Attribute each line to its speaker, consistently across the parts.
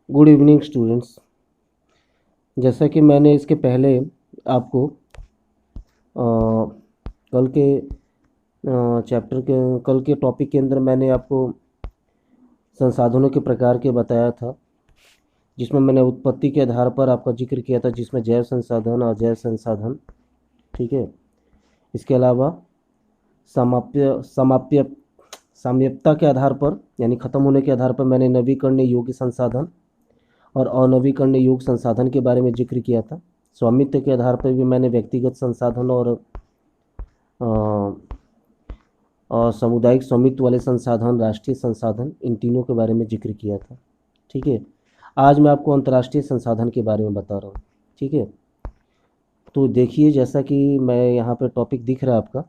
Speaker 1: Good evening students. जैसा कि मैंने इसके पहले आपको कल के चैप्टर के कल के टॉपिक के अंदर मैंने आपको संसाधनों के प्रकार के बताया था, जिसमें मैंने उत्पत्ति के आधार पर आपका जिक्र किया था, जिसमें जैव संसाधन और अजैव संसाधन, ठीक है। इसके अलावा साम्यता के आधार पर यानी ख़त्म होने के आधार पर मैंने नवीकरणीय योग्य संसाधन और अनवीकरणीय योग्य संसाधन के बारे में जिक्र किया था। स्वामित्व के आधार पर भी मैंने व्यक्तिगत संसाधन और सामुदायिक स्वामित्व वाले संसाधन, राष्ट्रीय संसाधन, इन तीनों के बारे में जिक्र किया था, ठीक है। आज मैं आपको अंतर्राष्ट्रीय संसाधन के बारे में बता रहा हूँ, ठीक है। तो देखिए, जैसा कि मैं यहाँ पर टॉपिक दिख रहा है आपका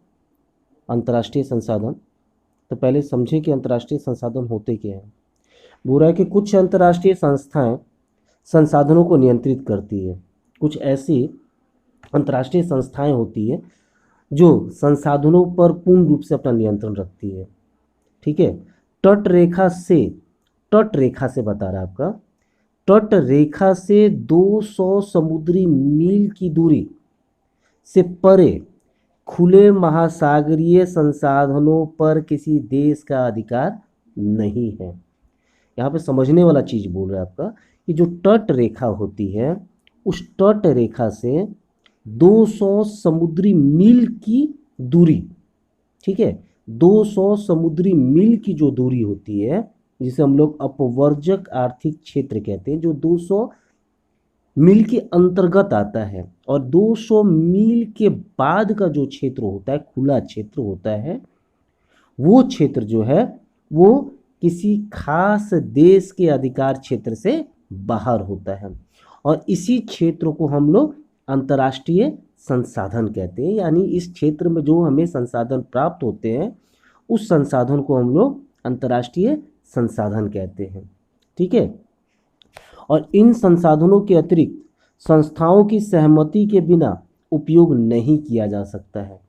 Speaker 1: अंतर्राष्ट्रीय संसाधन, तो पहले समझे कि अंतर्राष्ट्रीय संसाधन होते क्या हैं। बुरा है कि कुछ अंतर्राष्ट्रीय संस्थाएं संसाधनों को नियंत्रित करती है। कुछ ऐसी अंतर्राष्ट्रीय संस्थाएं होती है जो संसाधनों पर पूर्ण रूप से अपना नियंत्रण रखती है, ठीक है। तट रेखा से बता रहा है आपका, तट रेखा से 200 समुद्री मील की दूरी से परे खुले महासागरीय संसाधनों पर किसी देश का अधिकार नहीं है। यहाँ पे समझने वाला चीज़ बोल रहा है आपका कि जो तट रेखा होती है, उस तट रेखा से 200 समुद्री मील की दूरी, ठीक है, 200 समुद्री मील की जो दूरी होती है, जिसे हम लोग अपवर्जक आर्थिक क्षेत्र कहते हैं, जो 200 मील के अंतर्गत आता है, और 200 मील के बाद का जो क्षेत्र होता है, खुला क्षेत्र होता है, वो क्षेत्र जो है वो किसी खास देश के अधिकार क्षेत्र से बाहर होता है, और इसी क्षेत्र को हम लोग अंतर्राष्ट्रीय संसाधन कहते हैं। यानी इस क्षेत्र में जो हमें संसाधन प्राप्त होते हैं, उस संसाधन को हम लोग अंतर्राष्ट्रीय संसाधन कहते हैं, ठीक है। और इन संसाधनों के अतिरिक्त संस्थाओं की सहमति के बिना उपयोग नहीं किया जा सकता है।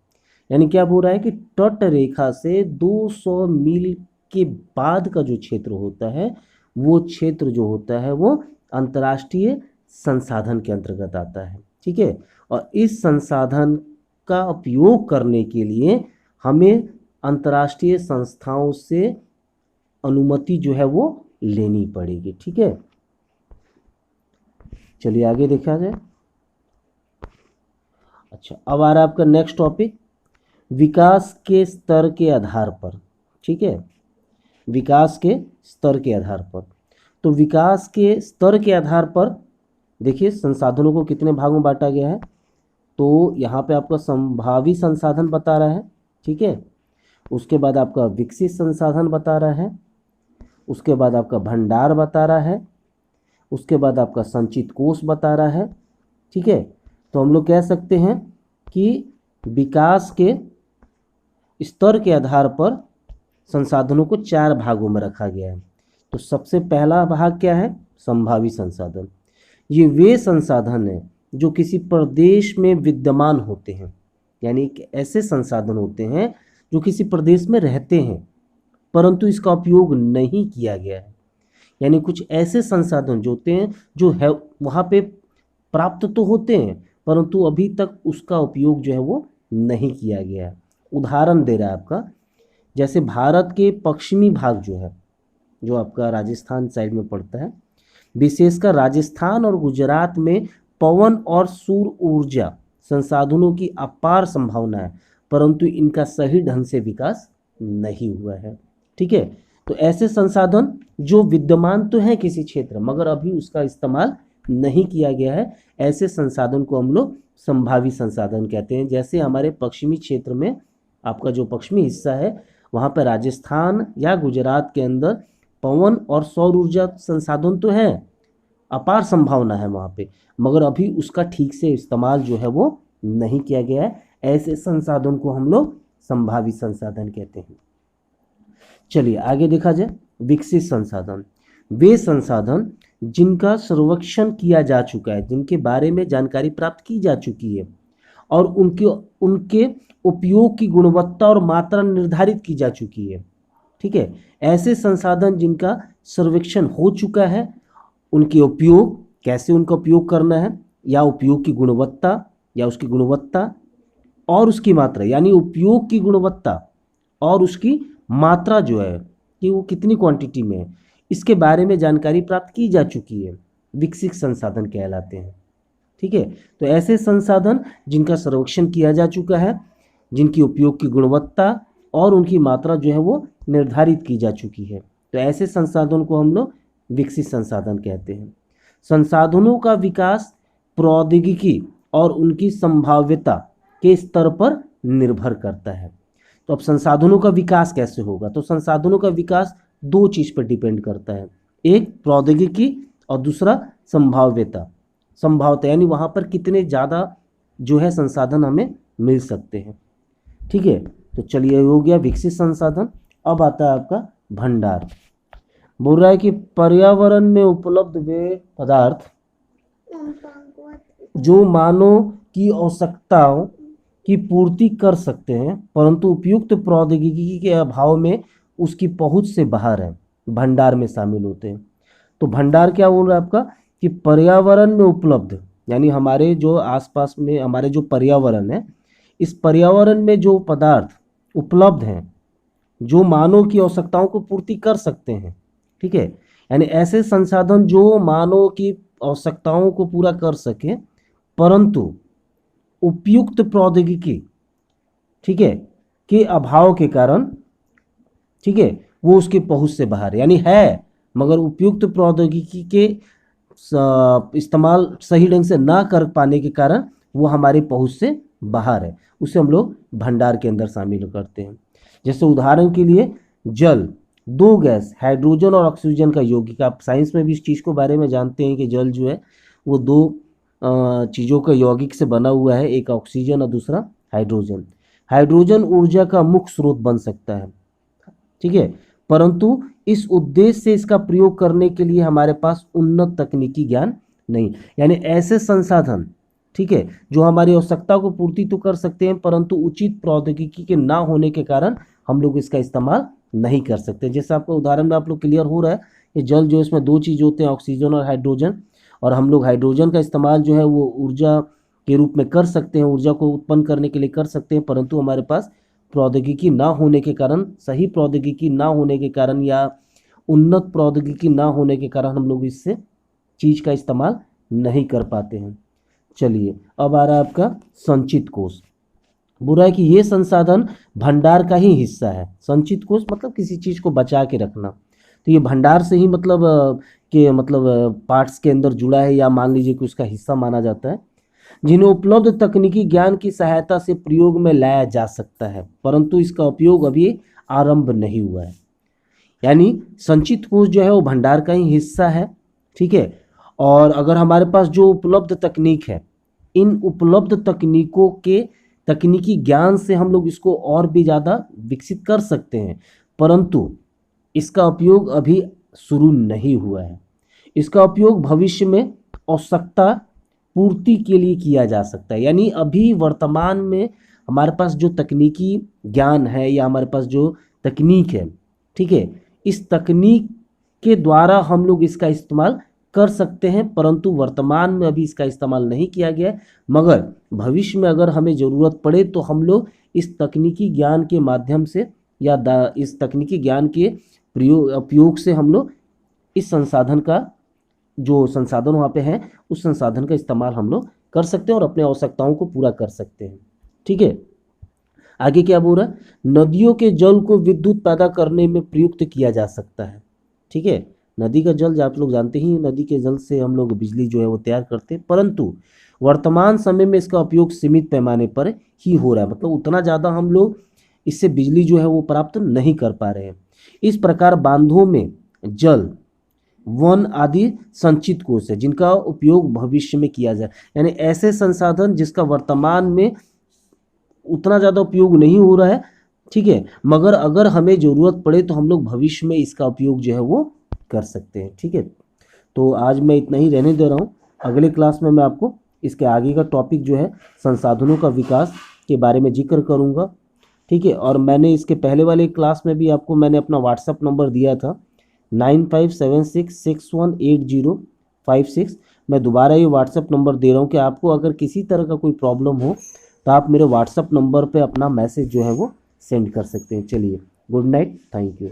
Speaker 1: यानी क्या बोल रहा है कि तट रेखा से 200 मील के बाद का जो क्षेत्र होता है, वो क्षेत्र जो होता है वो अंतर्राष्ट्रीय संसाधन के अंतर्गत आता है, ठीक है। और इस संसाधन का उपयोग करने के लिए हमें अंतर्राष्ट्रीय संस्थाओं से अनुमति जो है वो लेनी पड़ेगी, ठीक है। चलिए आगे देखा जाए। अच्छा, अब आ रहा है आपका नेक्स्ट टॉपिक, विकास के स्तर के आधार पर, ठीक है। विकास के स्तर के आधार पर, तो विकास के स्तर के आधार पर देखिए संसाधनों को कितने भागों में बांटा गया है। तो यहाँ पे आपका संभावी संसाधन बता रहा है, ठीक है। उसके बाद आपका विकसित संसाधन बता रहा है, उसके बाद आपका भंडार बता रहा है, उसके बाद आपका संचित कोष बता रहा है, ठीक है। तो हम लोग कह सकते हैं कि विकास के स्तर के आधार पर संसाधनों को 4 भागों में रखा गया है। तो सबसे पहला भाग क्या है? संभावी संसाधन। ये वे संसाधन हैं जो किसी प्रदेश में विद्यमान होते हैं, यानी कि ऐसे संसाधन होते हैं जो किसी प्रदेश में रहते हैं परंतु इसका उपयोग नहीं किया गया है। यानी कुछ ऐसे संसाधन जो होते हैं जो है वहाँ पे प्राप्त तो होते हैं परंतु अभी तक उसका उपयोग जो है वो नहीं किया गया है। उदाहरण दे रहा है आपका, जैसे भारत के पश्चिमी भाग जो है, जो आपका राजस्थान साइड में पड़ता है, विशेषकर राजस्थान और गुजरात में पवन और सौर ऊर्जा संसाधनों की अपार संभावना है परंतु इनका सही ढंग से विकास नहीं हुआ है, ठीक है। तो ऐसे संसाधन जो विद्यमान तो हैं किसी क्षेत्र मगर अभी उसका इस्तेमाल नहीं किया गया है, ऐसे संसाधन को हम लोग संभावी संसाधन कहते हैं। जैसे हमारे पश्चिमी क्षेत्र में आपका जो पश्चिमी हिस्सा है वहाँ पर राजस्थान या गुजरात के अंदर पवन और सौर ऊर्जा संसाधन तो है, अपार संभावना है वहाँ पे, मगर अभी उसका ठीक से इस्तेमाल जो है वो नहीं किया गया है। ऐसे संसाधन को हम लोग संभावी संसाधन कहते हैं। चलिए आगे देखा जाए। विकसित संसाधन, वे संसाधन जिनका सर्वेक्षण किया जा चुका है, जिनके बारे में जानकारी प्राप्त की जा चुकी है और उनके उपयोग की गुणवत्ता और मात्रा निर्धारित की जा चुकी है, ठीक है। ऐसे संसाधन जिनका सर्वेक्षण हो चुका है उनके उपयोग, कैसे उनका उपयोग करना है, या उपयोग की गुणवत्ता या उसकी गुणवत्ता और उसकी मात्रा, यानी उपयोग की गुणवत्ता और उसकी मात्रा जो है कि वो कितनी क्वांटिटी में है, इसके बारे में जानकारी प्राप्त की जा चुकी है, विकसित संसाधन कहलाते हैं। ठीक है, तो ऐसे संसाधन जिनका सर्वेक्षण किया जा चुका है, जिनकी उपयोग की गुणवत्ता और उनकी मात्रा जो है वो निर्धारित की जा चुकी है, तो ऐसे संसाधन को हम लोग विकसित संसाधन कहते हैं। संसाधनों का विकास प्रौद्योगिकी और उनकी संभाव्यता के स्तर पर निर्भर करता है। तो अब संसाधनों का विकास कैसे होगा, तो संसाधनों का विकास दो चीज़ पर डिपेंड करता है, एक प्रौद्योगिकी और दूसरा संभाव्यता। संभावता यानी वहाँ पर कितने ज़्यादा जो है संसाधन हमें मिल सकते हैं। ठीक है, तो चलिए हो गया विकसित संसाधन। अब आता है आपका भंडार। बोल रहा है कि पर्यावरण में उपलब्ध वे पदार्थ जो मानव की आवश्यकताओं की पूर्ति कर सकते हैं परंतु उपयुक्त प्रौद्योगिकी के अभाव में उसकी पहुंच से बाहर है, भंडार में शामिल होते हैं। तो भंडार क्या बोल रहा है आपका कि पर्यावरण में उपलब्ध, यानी हमारे जो आसपास में हमारे जो पर्यावरण है, इस पर्यावरण में जो पदार्थ उपलब्ध हैं जो मानव की आवश्यकताओं को पूर्ति कर सकते हैं। ठीक है, यानी ऐसे संसाधन जो मानव की आवश्यकताओं को पूरा कर सके परंतु उपयुक्त प्रौद्योगिकी, ठीक है, के अभाव के कारण, ठीक है, वो उसके पहुंच से बाहर यानी है, मगर उपयुक्त प्रौद्योगिकी के इस्तेमाल सही ढंग से ना कर पाने के कारण वो हमारी पहुंच से बाहर है, उसे हम लोग भंडार के अंदर शामिल करते हैं। जैसे उदाहरण के लिए जल, दो गैस हाइड्रोजन और ऑक्सीजन का यौगिक, आप साइंस में भी इस चीज़ को बारे में जानते हैं कि जल जो है वो दो चीज़ों का यौगिक से बना हुआ है, एक ऑक्सीजन और दूसरा हाइड्रोजन। हाइड्रोजन ऊर्जा का मुख्य स्रोत बन सकता है, ठीक है, परंतु इस उद्देश्य से इसका प्रयोग करने के लिए हमारे पास उन्नत तकनीकी ज्ञान नहीं, यानी ऐसे संसाधन, ठीक है, जो हमारी आवश्यकता को पूर्ति तो कर सकते हैं परंतु उचित प्रौद्योगिकी के ना होने के कारण हम लोग इसका इस्तेमाल नहीं कर सकते। जैसे आपको उदाहरण में आप लोग क्लियर हो रहा है कि जल जो इसमें दो चीज़ होते हैं, ऑक्सीजन और हाइड्रोजन, और हम लोग हाइड्रोजन का इस्तेमाल जो है वो ऊर्जा के रूप में कर सकते हैं, ऊर्जा को उत्पन्न करने के लिए कर सकते हैं, परंतु हमारे पास प्रौद्योगिकी ना होने के कारण, सही प्रौद्योगिकी ना होने के कारण या उन्नत प्रौद्योगिकी ना होने के कारण हम लोग इससे चीज़ का इस्तेमाल नहीं कर पाते हैं। चलिए अब आ रहा है आपका संचित कोष। बुरा है कि ये संसाधन भंडार का ही हिस्सा है। संचित कोष मतलब किसी चीज़ को बचा के रखना, तो ये भंडार से ही मतलब पार्ट्स के अंदर जुड़ा है या मान लीजिए कि उसका हिस्सा माना जाता है, जिन्हें उपलब्ध तकनीकी ज्ञान की सहायता से प्रयोग में लाया जा सकता है परंतु इसका उपयोग अभी आरंभ नहीं हुआ है। यानी संचित कोष जो है वो भंडार का ही हिस्सा है, ठीक है, और अगर हमारे पास जो उपलब्ध तकनीक है, इन उपलब्ध तकनीकों के तकनीकी ज्ञान से हम लोग इसको और भी ज़्यादा विकसित कर सकते हैं परंतु इसका उपयोग अभी शुरू नहीं हुआ है। इसका उपयोग भविष्य में आवश्यकता पूर्ति के लिए किया जा सकता है। यानी अभी वर्तमान में हमारे पास जो तकनीकी ज्ञान है या हमारे पास जो तकनीक है, ठीक है, इस तकनीक के द्वारा हम लोग इसका इस्तेमाल कर सकते हैं परंतु वर्तमान में अभी इसका इस्तेमाल नहीं किया गया है, मगर भविष्य में अगर हमें ज़रूरत पड़े तो हम लोग इस तकनीकी ज्ञान के माध्यम से या इस तकनीकी ज्ञान के उपयोग से हम लोग इस संसाधन का, जो संसाधन वहाँ पे है, उस संसाधन का इस्तेमाल हम लोग कर सकते हैं और अपने आवश्यकताओं को पूरा कर सकते हैं। ठीक है, आगे क्या बोल रहा है, नदियों के जल को विद्युत पैदा करने में प्रयुक्त किया जा सकता है। ठीक है, नदी का जल आप लोग जानते ही, नदी के जल से हम लोग बिजली जो है वो तैयार करते हैं परंतु वर्तमान समय में इसका उपयोग सीमित पैमाने पर ही हो रहा है, मतलब उतना ज़्यादा हम लोग इससे बिजली जो है वो प्राप्त नहीं कर पा रहे हैं। इस प्रकार बांधों में जल, वन आदि संचित कोष है जिनका उपयोग भविष्य में किया जाए, यानी ऐसे संसाधन जिसका वर्तमान में उतना ज़्यादा उपयोग नहीं हो रहा है, ठीक है, मगर अगर हमें ज़रूरत पड़े तो हम लोग भविष्य में इसका उपयोग जो है वो कर सकते हैं। ठीक है, तो आज मैं इतना ही रहने दे रहा हूँ, अगले क्लास में मैं आपको इसके आगे का टॉपिक जो है संसाधनों का विकास के बारे में जिक्र करूँगा। ठीक है, और मैंने इसके पहले वाले क्लास में भी आपको मैंने अपना व्हाट्सएप नंबर दिया था 95766180 56। मैं दोबारा ये व्हाट्सअप नंबर दे रहा हूँ कि आपको अगर किसी तरह का कोई प्रॉब्लम हो तो आप मेरे व्हाट्सअप नंबर पे अपना मैसेज जो है वो सेंड कर सकते हैं। चलिए, गुड नाइट, थैंक यू।